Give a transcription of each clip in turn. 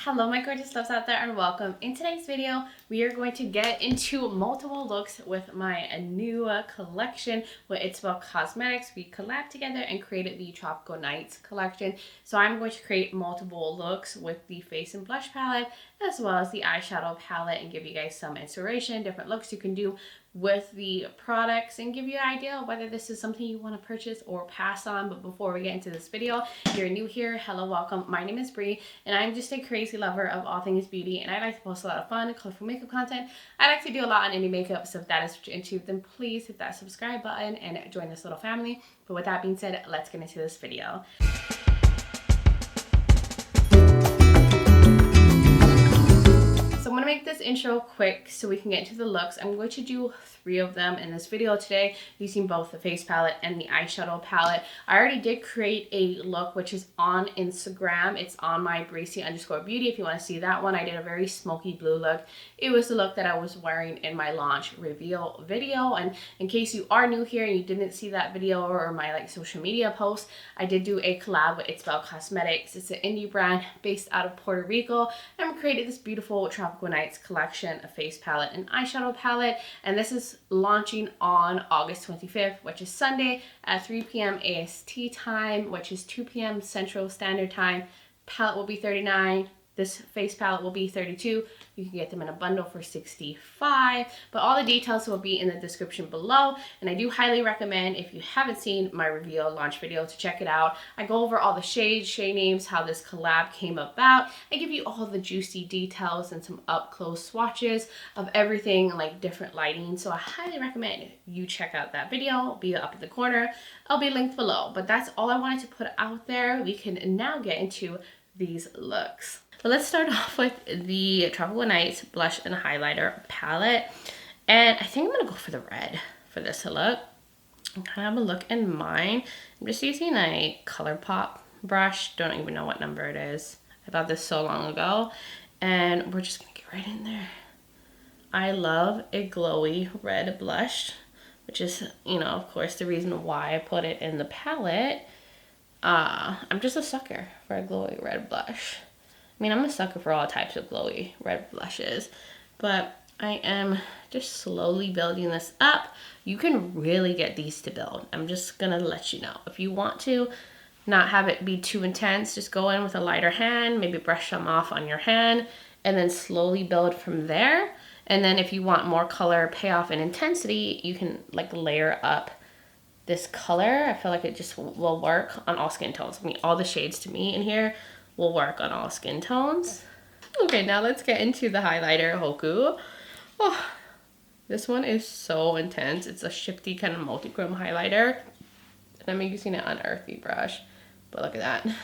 Hello my gorgeous loves out there and welcome. In today's video we are going to get into multiple looks with my new collection with It'sBel Cosmetics. We collabed together and created the Tropical Nights collection. So I'm going to create multiple looks with the face and blush palette as well as the eyeshadow palette and give you guys some inspiration, different looks you can do with the products and give you an idea of whether this is something you want to purchase or pass on. But before we get into this video, if you're new here, hello, welcome. My name is Bri and I'm just a crazy lover of all things beauty, and I like to post a lot of fun, colorful makeup content. I like to do a lot on indie makeup, so if that is what you're into, then please hit that subscribe button and join this little family. But with that being said, let's get into this video. So I'm going to make this intro quick so we can get into the looks. I'm going to do 3 of them in this video today using both the face palette and the eyeshadow palette. I already did create a look which is on Instagram. It's on my Bracy_beauty if you want to see that one. I did a very smoky blue look. It was the look that I was wearing in my launch reveal video. And in case you are new here and you didn't see that video or my social media post, I did do a collab with It'sBel Cosmetics. It's an indie brand based out of Puerto Rico, and we created this beautiful Tropical Nights collection, a face palette and eyeshadow palette. And this is launching on August 25th, which is Sunday at 3 p.m. AST time, which is 2 p.m. Central Standard Time. Palette will be $39. This face palette will be $32. You can get them in a bundle for $65. But all the details will be in the description below. And I do highly recommend, if you haven't seen my reveal launch video, to check it out. I go over all the shades, shade names, how this collab came about. I give you all the juicy details and some up close swatches of everything, like different lighting. So I highly recommend you check out that video. It'll be up in the corner. I'll be linked below. But that's all I wanted to put out there. We can now get into these looks. But let's start off with the Tropical Nights blush and highlighter palette. And I think I'm going to go for the red for this look. I kind of have a look in mind. I'm just using a ColourPop brush. Don't even know what number it is. I bought this so long ago. And we're just going to get right in there. I love a glowy red blush, which is, of course, the reason why I put it in the palette. I'm just a sucker for a glowy red blush. I mean, I'm a sucker for all types of glowy red blushes, but I am just slowly building this up. You can really get these to build. I'm just gonna let you know. If you want to not have it be too intense, just go in with a lighter hand, maybe brush some off on your hand, and then slowly build from there. And then if you want more color, payoff, and intensity, you can layer up this color. I feel like it just will work on all skin tones. I mean, all the shades to me in here will work on all skin tones. Okay, now let's get into the highlighter, Hoku. Oh, this one is so intense. It's a shifty kind of multi-chrome highlighter. And I'm using an Unearthly brush. But look at that.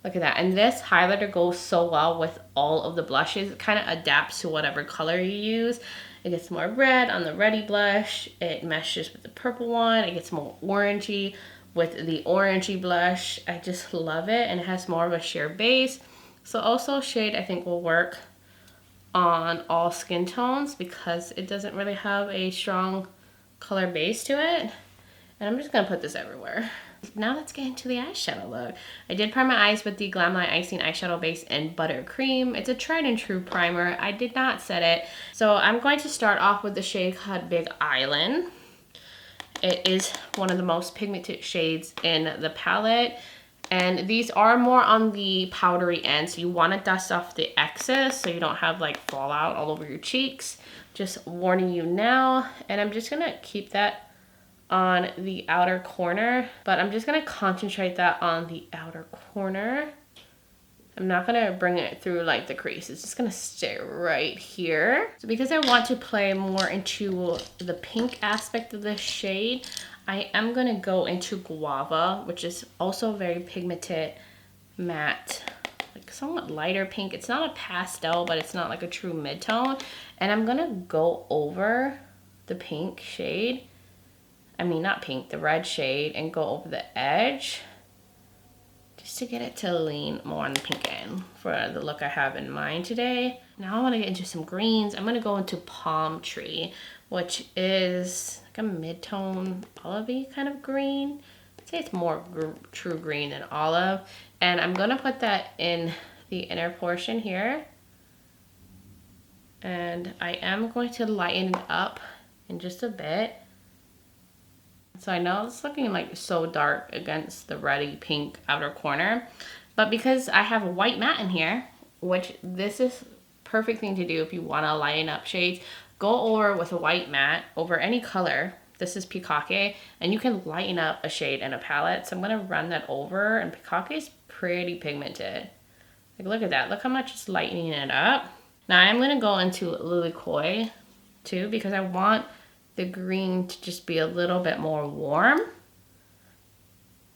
Look at that. And this highlighter goes so well with all of the blushes. It kind of adapts to whatever color you use. It gets more red on the reddy blush. It meshes with the purple one. It gets more orangey with the orangey blush. I just love it, and it has more of a sheer base. So also shade I think will work on all skin tones because it doesn't really have a strong color base to it. And I'm just gonna put this everywhere. Now let's get into the eyeshadow look. I did prime my eyes with the Glamlight Icing Eyeshadow Base in Buttercream. It's a tried and true primer. I did not set it. So I'm going to start off with the shade called Big Island. It is one of the most pigmented shades in the palette. And these are more on the powdery end. So you want to dust off the excess so you don't have fallout all over your cheeks. Just warning you now. And I'm just going to keep that on the outer corner. But I'm just going to concentrate that on the outer corner. I'm not going to bring it through the crease. It's just going to stay right here. So because I want to play more into the pink aspect of this shade, I am going to go into Guava, which is also very pigmented, matte, somewhat lighter pink. It's not a pastel, but it's not a true mid-tone. And I'm going to go over the pink shade. I mean, not pink, the red shade, and go over the edge, just to get it to lean more on the pink end for the look I have in mind today. Now I want to get into some greens. I'm going to go into Palm Tree, which is a mid-tone olivey kind of green. I'd say it's more true green than olive. And I'm going to put that in the inner portion here. And I am going to lighten it up in just a bit. So I know it's looking like so dark against the reddy pink outer corner, but because I have a white matte in here, which this is perfect thing to do if you want to lighten up shades, go over with a white matte over any color. This is Peacock, and you can lighten up a shade in a palette. So I'm going to run that over, and Peacock is pretty pigmented. Like, look at that. Look how much it's lightening it up. Now I'm going to go into Lily Koi too, because I want the green to just be a little bit more warm,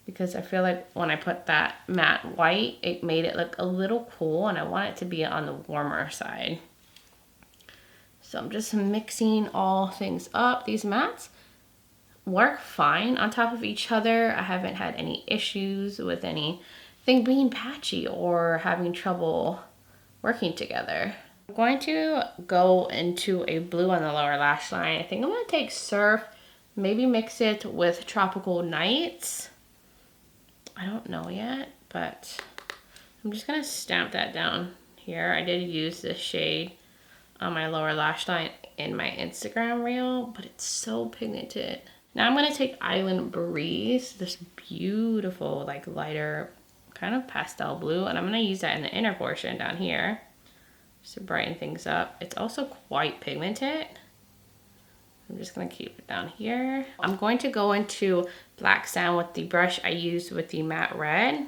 because I feel like when I put that matte white, it made it look a little cool, and I want it to be on the warmer side. So I'm just mixing all things up. These mattes work fine on top of each other. I haven't had any issues with anything being patchy or having trouble working together. I'm going to go into a blue on the lower lash line. I think I'm going to take Surf, maybe mix it with Tropical Nights. I don't know yet, but I'm just going to stamp that down here. I did use this shade on my lower lash line in my Instagram reel, but it's so pigmented. Now I'm going to take Island Breeze, this beautiful like lighter kind of pastel blue, and I'm going to use that in the inner portion down here just to brighten things up. It's also quite pigmented. I'm just going to keep it down here. I'm going to go into Black Sand with the brush I used with the matte red.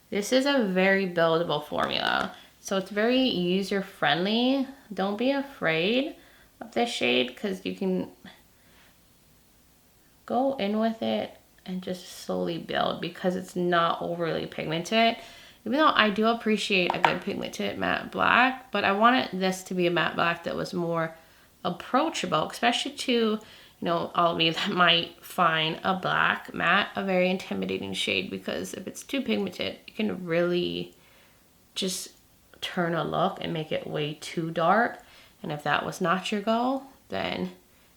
This is a very buildable formula, so it's very user friendly. Don't be afraid of this shade, because you can go in with it and just slowly build, because it's not overly pigmented. Even though I do appreciate a good pigmented matte black, but I wanted this to be a matte black that was more approachable, especially to, you know, all of you that might find a black matte a very intimidating shade, because if it's too pigmented, it can really just turn a look and make it way too dark. And if that was not your goal, then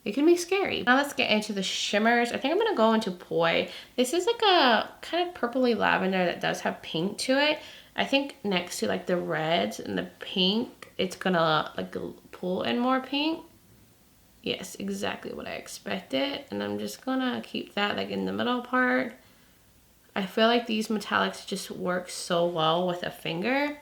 it can be scary. Now let's get into the shimmers. I think I'm gonna go into Poi. This is like a kind of purpley lavender that does have pink to it. I think next to like the reds and the pink, it's gonna like pull in more pink. Yes, exactly what I expected. And I'm just gonna keep that like in the middle part. I feel like these metallics just work so well with a finger,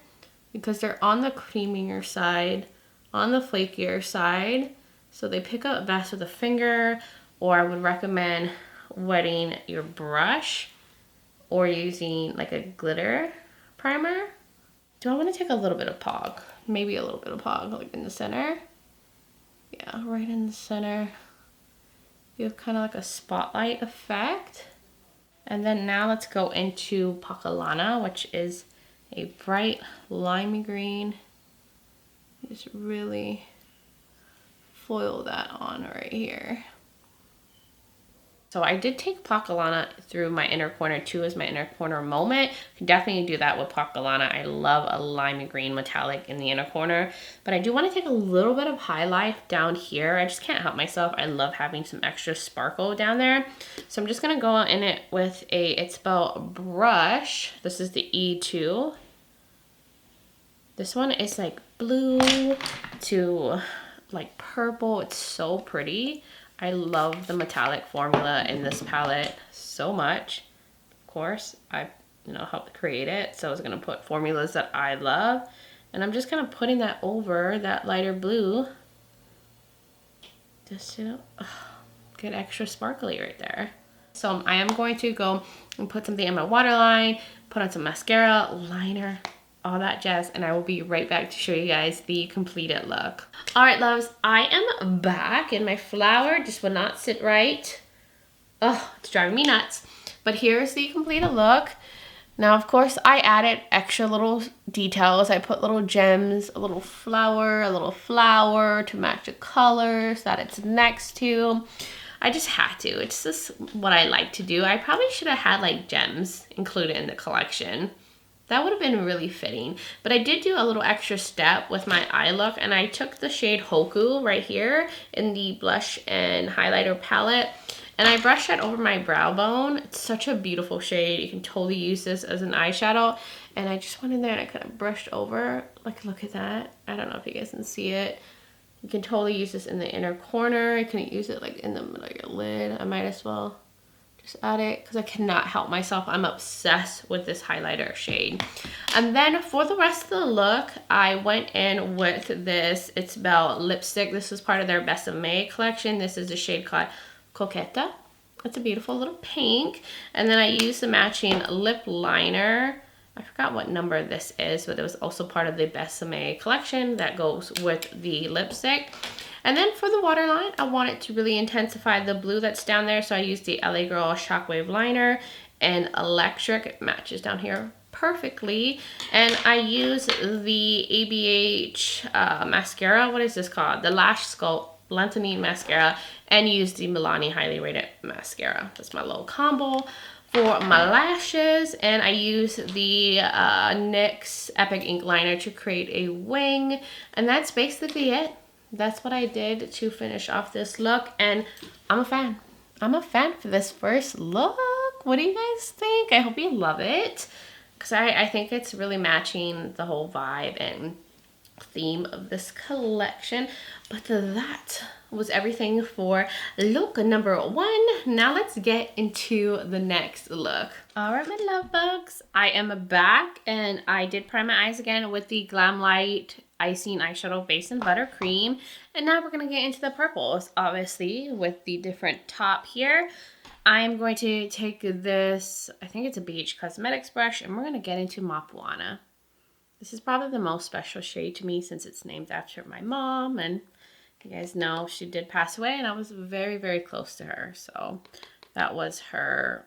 because they're on the creamier side, on the flakier side. So they pick up best with a finger, or I would recommend wetting your brush or using like a glitter primer. Do I want to take a little bit of Pog? Maybe a little bit of Pog, like in the center. Yeah, right in the center. You have kind of like a spotlight effect. And then now let's go into Pacalana, which is a bright limey green. Just really foil that on right here. So I did take Pacalana through my inner corner too, as my inner corner moment. You can definitely do that with Pacalana. I love a lime green metallic in the inner corner, but I do want to take a little bit of highlight down here. I just can't help myself. I love having some extra sparkle down there. So I'm just going to go in it with a It'sBel brush. This is the E2. This one is like blue to like purple. It's so pretty. I love the metallic formula in this palette so much. Of course, I helped create it, so I was gonna put formulas that I love, and I'm just kind of putting that over that lighter blue, just to get extra sparkly right there. So I am going to go and put something in my waterline, put on some mascara, liner, all that jazz, and I will be right back to show you guys the completed look. All right, loves, I am back, and my flower just would not sit right. Oh, it's driving me nuts. But here's the completed look. Now, of course, I added extra little details. I put little gems, a little flower to match the colors that it's next to. I just had to. It's just what I like to do. I probably should have had like gems included in the collection. That would have been really fitting. But I did do a little extra step with my eye look, and I took the shade Hoku right here in the blush and highlighter palette, And I brushed that over my brow bone. It's such a beautiful shade. You can totally use this as an eyeshadow. And I just went in there and I kind of brushed over. Like, look at that. I don't know if you guys can see it. You can totally use this in the inner corner. You can use it like in the middle of your lid. I might as well just add it because I cannot help myself. I'm obsessed with this highlighter shade. And then for the rest of the look, I went in with this It'sBel lipstick. This is part of their Best of May collection. This is a shade called Coqueta. It's a beautiful little pink. And then I used the matching lip liner. I forgot what number this is, but it was also part of the Best of May collection that goes with the lipstick. And then for the waterline, I wanted to really intensify the blue that's down there. So I used the LA Girl Shockwave Liner and Electric. It matches down here perfectly. And I use the ABH mascara. What is this called? The Lash Sculpt Lengthening Mascara. And use the Milani Highly Rated Mascara. That's my little combo for my lashes. And I use the NYX Epic Ink Liner to create a wing. And that's basically it. That's what I did to finish off this look, and I'm a fan. I'm a fan for this first look. What do you guys think? I hope you love it, because I think it's really matching the whole vibe and theme of this collection. But that was everything for look number 1. Now let's get into the next look. All right, my love bugs, I am back, and I did prime my eyes again with the Glam Light Icing Eyeshadow Base in Buttercream. And now we're going to get into the purples, obviously, with the different top here. I'm going to take this, I think it's a Beaute Cosmetics brush, and we're going to get into Mapuana. This is probably the most special shade to me since it's named after my mom. And you guys know she did pass away, and I was very, very close to her. So that was her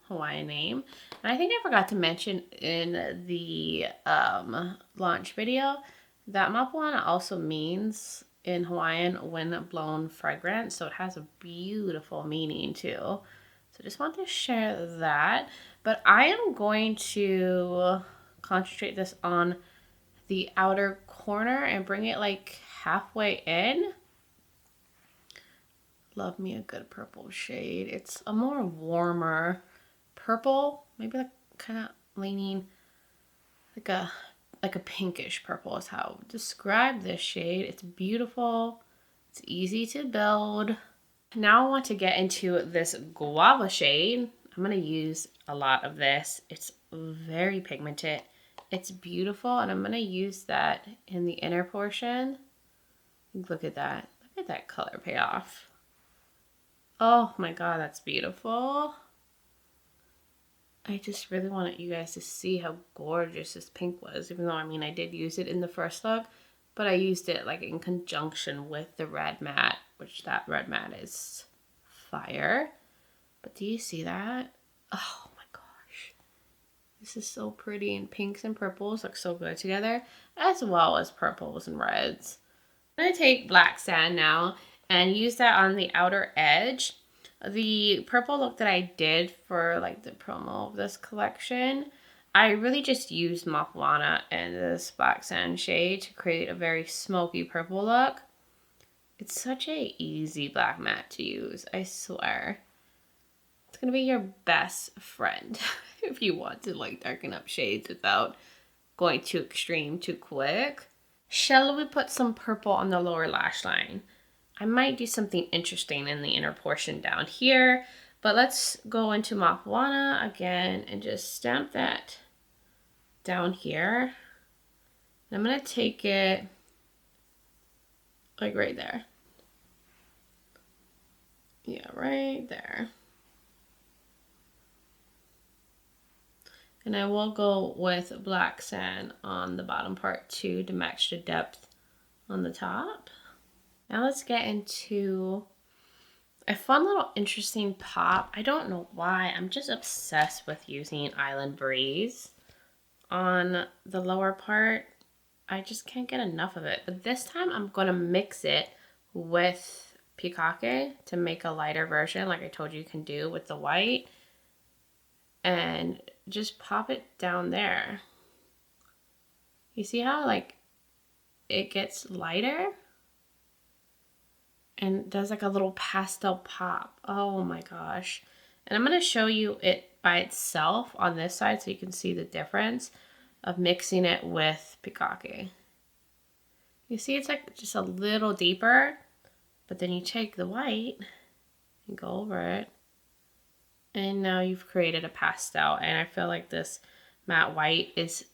Hawaiian name. And I think I forgot to mention in the launch video that Mapuana also means in Hawaiian wind blown fragrance. So it has a beautiful meaning too. So just want to share that. But I am going to concentrate this on the outer corner and bring it like halfway in. Love me a good purple shade. It's a more warmer purple, maybe like kind of leaning like a pinkish purple is how I would describe this shade. It's beautiful. It's easy to build. Now I want to get into this guava shade. I'm going to use a lot of this. It's very pigmented. It's beautiful, and I'm going to use that in the inner portion. Look at that. Look at that color payoff. Oh my god, that's beautiful. I just really wanted you guys to see how gorgeous this pink was, even though, I mean, I did use it in the first look, but I used it like in conjunction with the red matte, which that red matte is fire. But do you see that? Oh my gosh. This is so pretty, and pinks and purples look so good together, as well as purples and reds. I'm going to take black sand now and use that on the outer edge. The purple look that I did for like the promo of this collection, I really just used Mapuana and this black sand shade to create a very smoky purple look. It's such a easy black matte to use, I swear. It's gonna be your best friend if you want to like darken up shades without going too extreme too quick. Shall we put some purple on the lower lash line? I might do something interesting in the inner portion down here, but let's go into Mapuana again and just stamp that down here. I'm going to take it like right there. Yeah, right there. And I will go with black sand on the bottom part too to match the depth on the top. Now let's get into a fun little interesting pop. I don't know why. I'm just obsessed with using Island Breeze on the lower part. I just can't get enough of it. But this time I'm going to mix it with Pikake to make a lighter version like I told you can do with the white. And just pop it down there. You see how like it gets lighter? and does like a little pastel pop. Oh my gosh. And I'm going to show you it by itself on this side so you can see the difference of mixing it with Pikake. You see it's like just a little deeper, but then you take the white and go over it. And now you've created a pastel. And I feel like this matte white is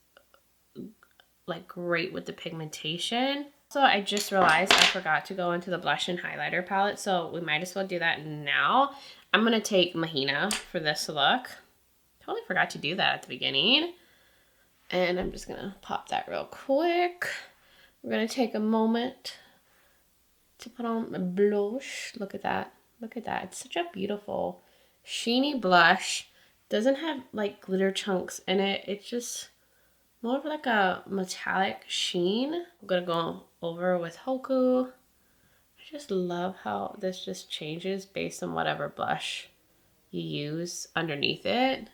like great with the pigmentation. So I just realized I forgot to go into the blush and highlighter palette, so we might as well do that now. I'm gonna take Mahina for this look. Totally forgot to do that at the beginning. And I'm just gonna pop that real quick. We're gonna take a moment to put on my blush. Look at that. Look at that. It's such a beautiful sheeny blush. Doesn't have like glitter chunks in it. It's just more of like a metallic sheen. I'm gonna go over with Hoku. I just love how this just changes based on whatever blush you use underneath it.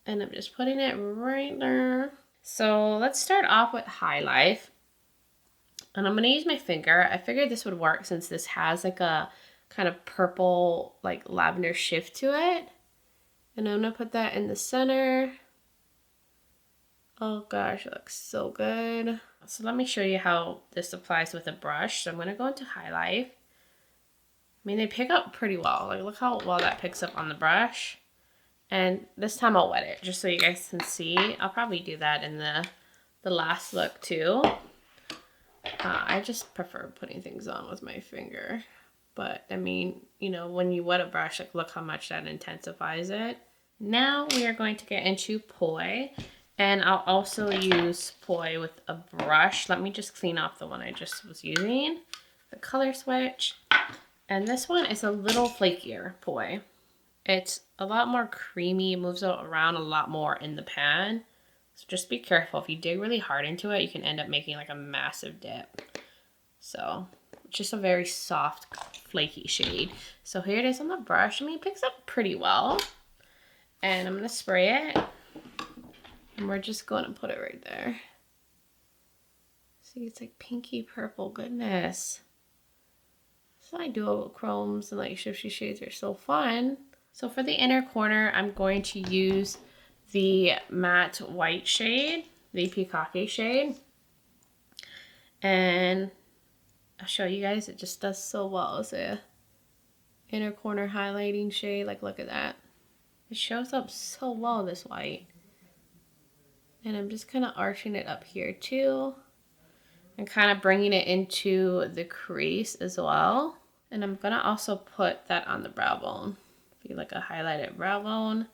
And I'm just putting it right there. So let's start off with highlight. And I'm gonna use my finger. I figured this would work since this has like a kind of purple, like lavender shift to it. And I'm gonna put that in the center. Oh gosh, it looks so good. So let me show you how this applies with a brush. So I'm gonna go into highlight. I mean, they pick up pretty well. Like, look how well that picks up on the brush. And this time I'll wet it just so you guys can see. I'll probably do that in the last look too. I just prefer putting things on with my finger. But I mean, you know, when you wet a brush, like look how much that intensifies it. Now we are going to get into Poi. And I'll also use Poi with a brush. Let me just clean off the one I just was using. The color switch. And this one is a little flakier Poi. It's a lot more creamy. It moves around a lot more in the pan. So just be careful. If you dig really hard into it, you can end up making like a massive dip. So just a very soft, flaky shade. So here it is on the brush. I mean, it picks up pretty well. And I'm going to spray it. And we're just going to put it right there. See, it's like pinky purple. Goodness. So I duochromes and like shifty shades are so fun. So for the inner corner, I'm going to use the matte white shade, the Pikake shade. And I'll show you guys, it just does so well as a inner corner highlighting shade. Like, look at that. It shows up so well, this white. And I'm just kind of arching it up here too. And kind of bringing it into the crease as well. And I'm going to also put that on the brow bone. If you like a highlighted brow bone,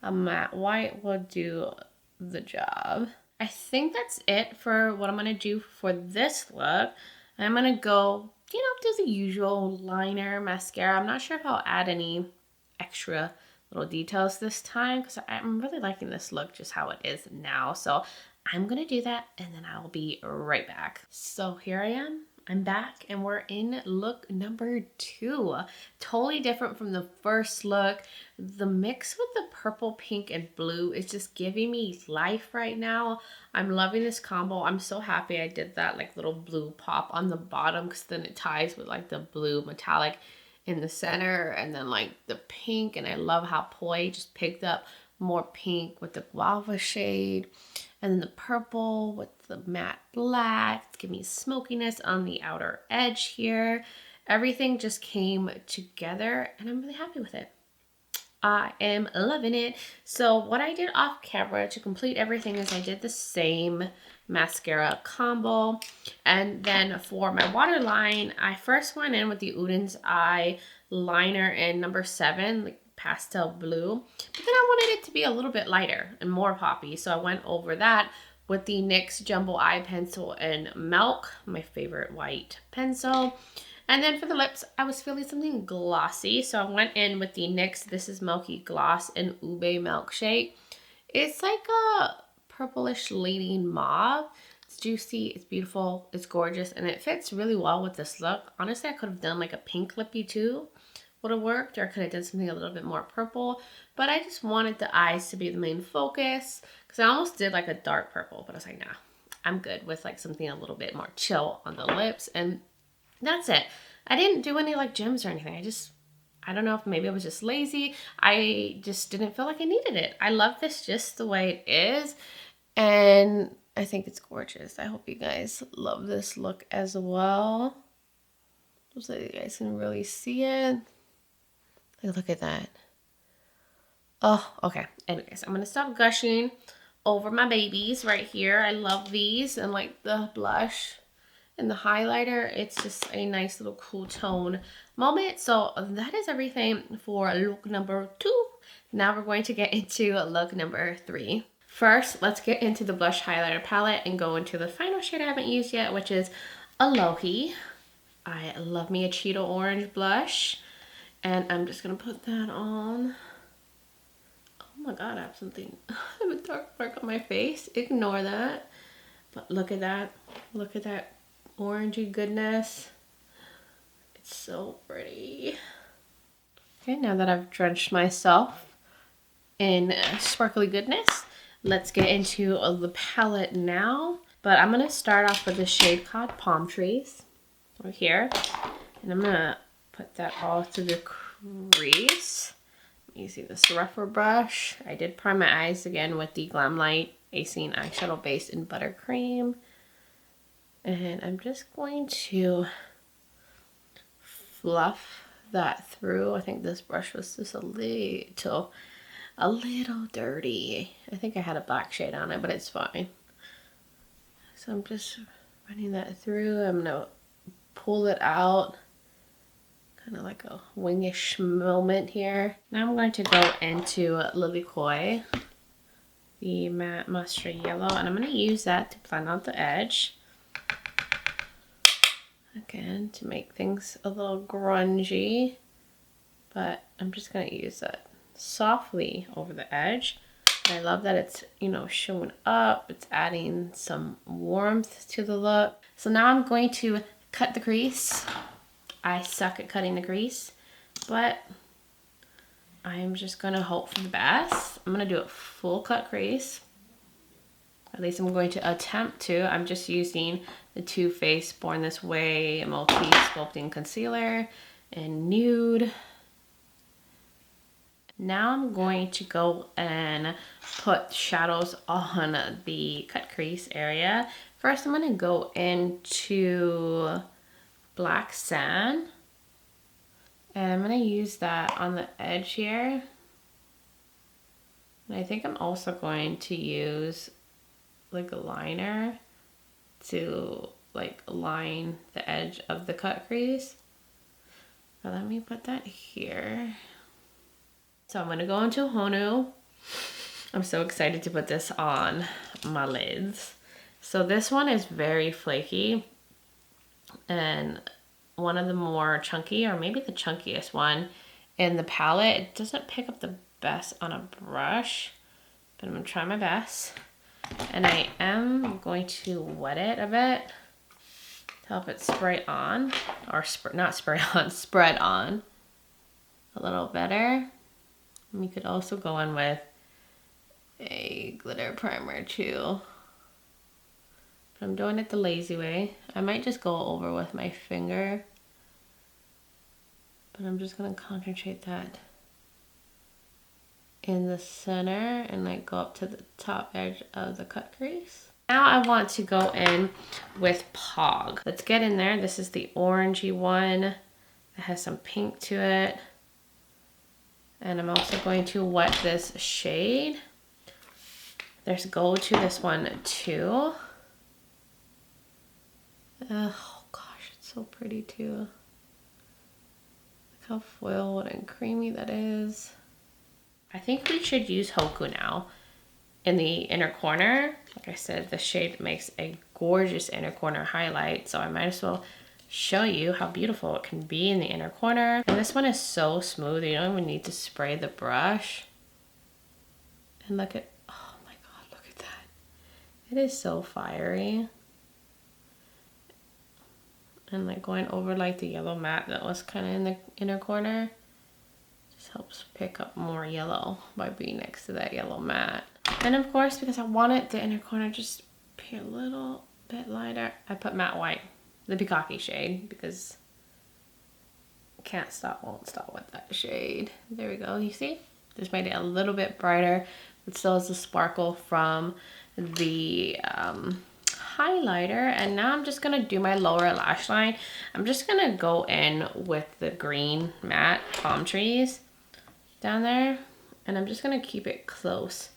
a matte white will do the job. I think that's it for what I'm going to do for this look. I'm going to go, you know, do the usual liner, mascara. I'm not sure if I'll add any extra little details this time because I'm really liking this look just how it is now. So I'm going to do that and then I'll be right back. So here I am. I'm back and we're in look number 2. Totally different from the first look. The mix with the purple, pink, and blue is just giving me life right now. I'm loving this combo. I'm so happy I did that like little blue pop on the bottom because then it ties with like the blue metallic in the center and then like the pink. And I love how Poi just picked up more pink with the guava shade. And then the purple with the matte black. It's giving me smokiness on the outer edge here. Everything just came together and I'm really happy with it. I am loving it. So what I did off camera to complete everything is I did the same mascara combo. And then for my waterline, I first went in with the Uden's Eye liner in number 7, like pastel blue, but then I wanted it to be a little bit lighter and more poppy, so I went over that with the NYX Jumbo Eye Pencil in Milk, my favorite white pencil. And then for the lips, I was feeling something glossy, so I went in with the NYX This Is Milky Gloss in Ube Milkshake. It's like a purplish leaning mauve. It's juicy, it's beautiful, it's gorgeous, and it fits really well with this look. Honestly, I could have done like a pink lippy too. Would have worked, or I could have done something a little bit more purple, but I just wanted the eyes to be the main focus because I almost did like a dark purple, but I was like, nah, I'm good with like something a little bit more chill on the lips. And That's it. I didn't do any like gems or anything. I don't know if maybe I was just lazy. I just didn't feel like I needed it. I love this just the way it is. And I think it's gorgeous. I hope you guys love this look as well. So you guys can really see it. Look at that. Oh, okay. Anyways, I'm going to stop gushing over my babies right here. I love these, and like the blush and the highlighter. It's just a nice little cool tone moment. So that is everything for look number 2. Now we're going to get into look number 3. First, let's get into the blush highlighter palette and go into the final shade I haven't used yet, which is Alohi. I love me a Cheeto Orange blush. And I'm just going to put that on. Oh my god, I have something. I have a dark mark on my face. Ignore that. But look at that. Look at that orangey goodness. It's so pretty. Okay, now that I've drenched myself in sparkly goodness, let's get into the palette now. But I'm going to start off with the shade called Palm Trees right here. And I'm going to put that all through the crease. Using this rougher brush. I did prime my eyes again with the Glam Light A-Scene eyeshadow base in Buttercream. And I'm just going to fluff that through. I think this brush was just a little dirty. I think I had a black shade on it, but it's fine. So I'm just running that through. I'm gonna pull it out. Kind of like a wingish moment here. Now I'm going to go into Lily Koi, the matte mustard yellow, and I'm going to use that to blend out the edge. Again, to make things a little grungy, but I'm just going to use that softly over the edge. And I love that it's, you know, showing up. It's adding some warmth to the look. So now I'm going to cut the crease. I suck at cutting the crease, but I'm just going to hope for the best. I'm going to do a full cut crease. At least I'm going to attempt to. I'm just using the Too Faced Born This Way Multi-Sculpting Concealer in Nude. Now I'm going to go and put shadows on the cut crease area. First, I'm going to go into Black Sand, and I'm going to use that on the edge here. And I think I'm also going to use like a liner to like line the edge of the cut crease. But let me put that here. So I'm going to go into Honu. I'm so excited to put this on my lids. So this one is very flaky, and one of the more chunky, or maybe the chunkiest one in the palette. It doesn't pick up the best on a brush, but I'm gonna try my best. And I am going to wet it a bit to help it spray on, or not spray on, spread on a little better. And you could also go in with a glitter primer too. I'm doing it the lazy way. I might just go over with my finger, but I'm just gonna concentrate that in the center and like go up to the top edge of the cut crease. Now I want to go in with Pog. Let's get in there. This is the orangey one that has some pink to it. And I'm also going to wet this shade. There's gold to this one too. Oh gosh, it's so pretty too. Look how foiled and creamy that is. I think we should use Hoku now in the inner corner. Like I said, the shade makes a gorgeous inner corner highlight, so I might as well show you how beautiful it can be in the inner corner. And this one is so smooth, you don't even need to spray the brush. And look at, oh my god, look at that. It is so fiery. And like going over like the yellow matte that was kind of in the inner corner. Just helps pick up more yellow by being next to that yellow matte. And of course, because I wanted the inner corner just be a little bit lighter, I put matte white. the Peacocky shade, because can't stop, won't stop with that shade. There we go. You see? Just made it a little bit brighter, but still has the sparkle from the highlighter. And now I'm just gonna do my lower lash line. I'm just gonna go in with the green matte palm trees down there, and I'm just gonna keep it close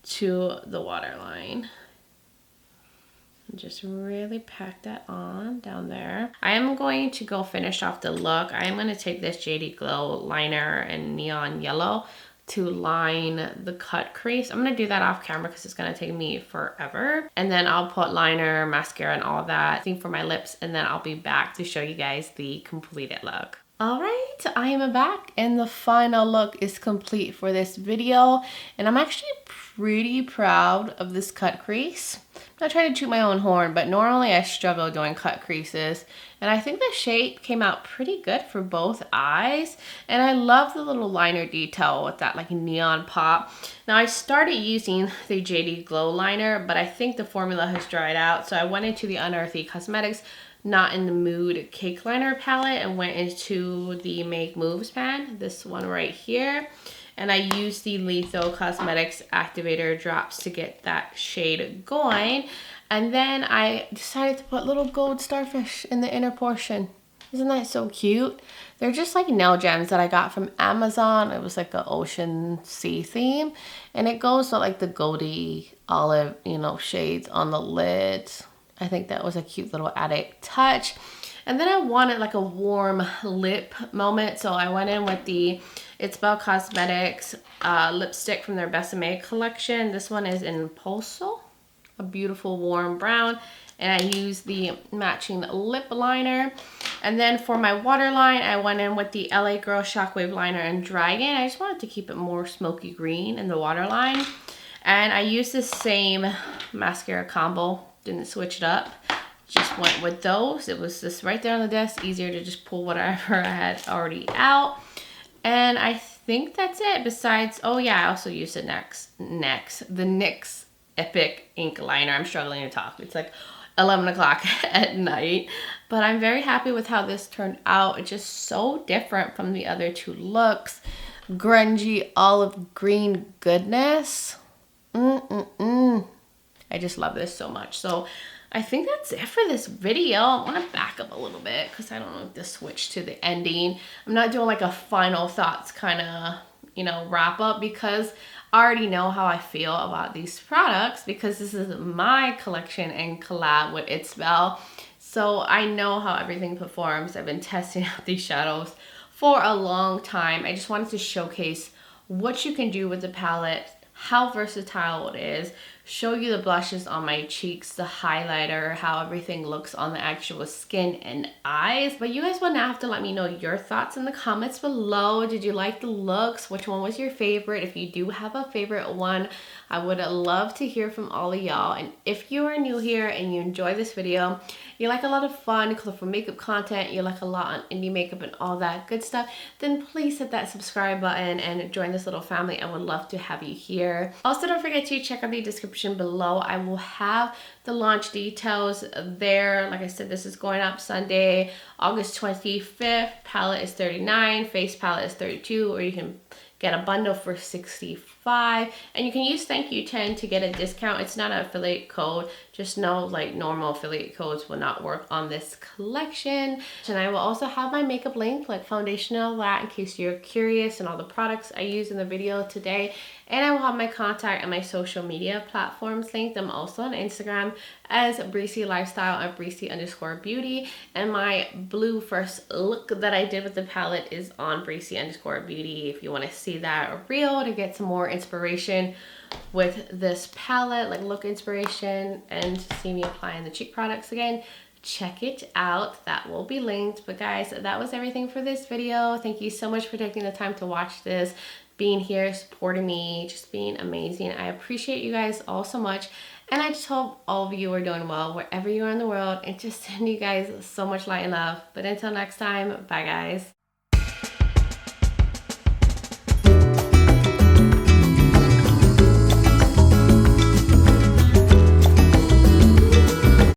to the waterline. Just really pack that on down there. I am going to go finish off the look. I am going to take this JD Glow liner in neon yellow to line the cut crease. I'm going to do that off camera because it's going to take me forever. And then I'll put liner, mascara, and all that thing for my lips. And then I'll be back to show you guys the completed look. All right, I am back and the final look is complete for this video. And I'm actually pretty proud of this cut crease. I'm not trying to toot my own horn, but normally I struggle doing cut creases. And I think the shade came out pretty good for both eyes. And I love the little liner detail with that like neon pop. Now I started using the JD Glow liner, but I think the formula has dried out. So I went into the Unearthly Cosmetics, not in the Mooed Cake Liner palette, and went into the Make Moves pan, this one right here. And I used the Lethal Cosmetics Activator Drops to get that shade going. And then I decided to put little gold starfish in the inner portion. Isn't that so cute? They're just like nail gems that I got from Amazon. It was like an ocean sea theme. And it goes with like the goldy olive, you know, shades on the lids. I think that was a cute little added touch. And then I wanted like a warm lip moment. So I went in with the It'sBel Cosmetics lipstick from their Besame collection. This one is in Pulso, a beautiful warm brown. And I used the matching lip liner. And then for my waterline, I went in with the LA Girl Shockwave Liner in Dragon. I just wanted to keep it more smoky green in the waterline. And I used the same mascara combo. Didn't switch it up, just went with those. It was just right there on the desk, easier to just pull whatever I had already out. And I think that's it. Besides, oh yeah, I also used the NYX Epic Ink Liner. I'm struggling to talk. It's like 11 o'clock at night, but I'm very happy with how this turned out. It's just so different from the other two looks. Grungy olive green goodness. I just love this so much. So I think that's it for this video. I want to back up a little bit because I don't know if to switch to the ending. I'm not doing like a final thoughts kind of, you know, wrap up because I already know how I feel about these products because this is my collection and collab with It'sBel. So I know how everything performs. I've been testing out these shadows for a long time. I just wanted to showcase what you can do with the palette, how versatile it is, show you the blushes on my cheeks, the highlighter, how everything looks on the actual skin and eyes. But you guys will now have to let me know your thoughts in the comments below. Did you like the looks? Which one was your favorite? If you do have a favorite one, I would love to hear from all of y'all. And if you are new here and you enjoy this video, you like a lot of fun, colorful makeup content, you like a lot on indie makeup and all that good stuff, then please hit that subscribe button and join this little family. I would love to have you here. Also, don't forget to check out the description below. I will have the launch details there. Like I said, this is going up Sunday, August 25th. Palette is $39, face palette is $32, or you can get a bundle for $65. And you can use thank you 10 to get a discount. It's not an affiliate code. Just know like normal affiliate codes will not work on this collection. And I will also have my makeup link, like foundation and all that, in case you're curious, and all the products I use in the video today. And I will have my contact and my social media platforms linked. I'm also on Instagram as Breezy Lifestyle at Breezy_Beauty. And my blue first look that I did with the palette is on Breezy_Beauty. If you want to see that reel to get some more inspiration with this palette, like look inspiration, and see me applying the cheek products again, check it out. That will be linked. But guys, that was everything for this video. Thank you so much for taking the time to watch this, being here, supporting me, just being amazing. I appreciate you guys all so much. And I just hope all of you are doing well wherever you are in the world, and just send you guys so much light and love. But until next time, bye guys.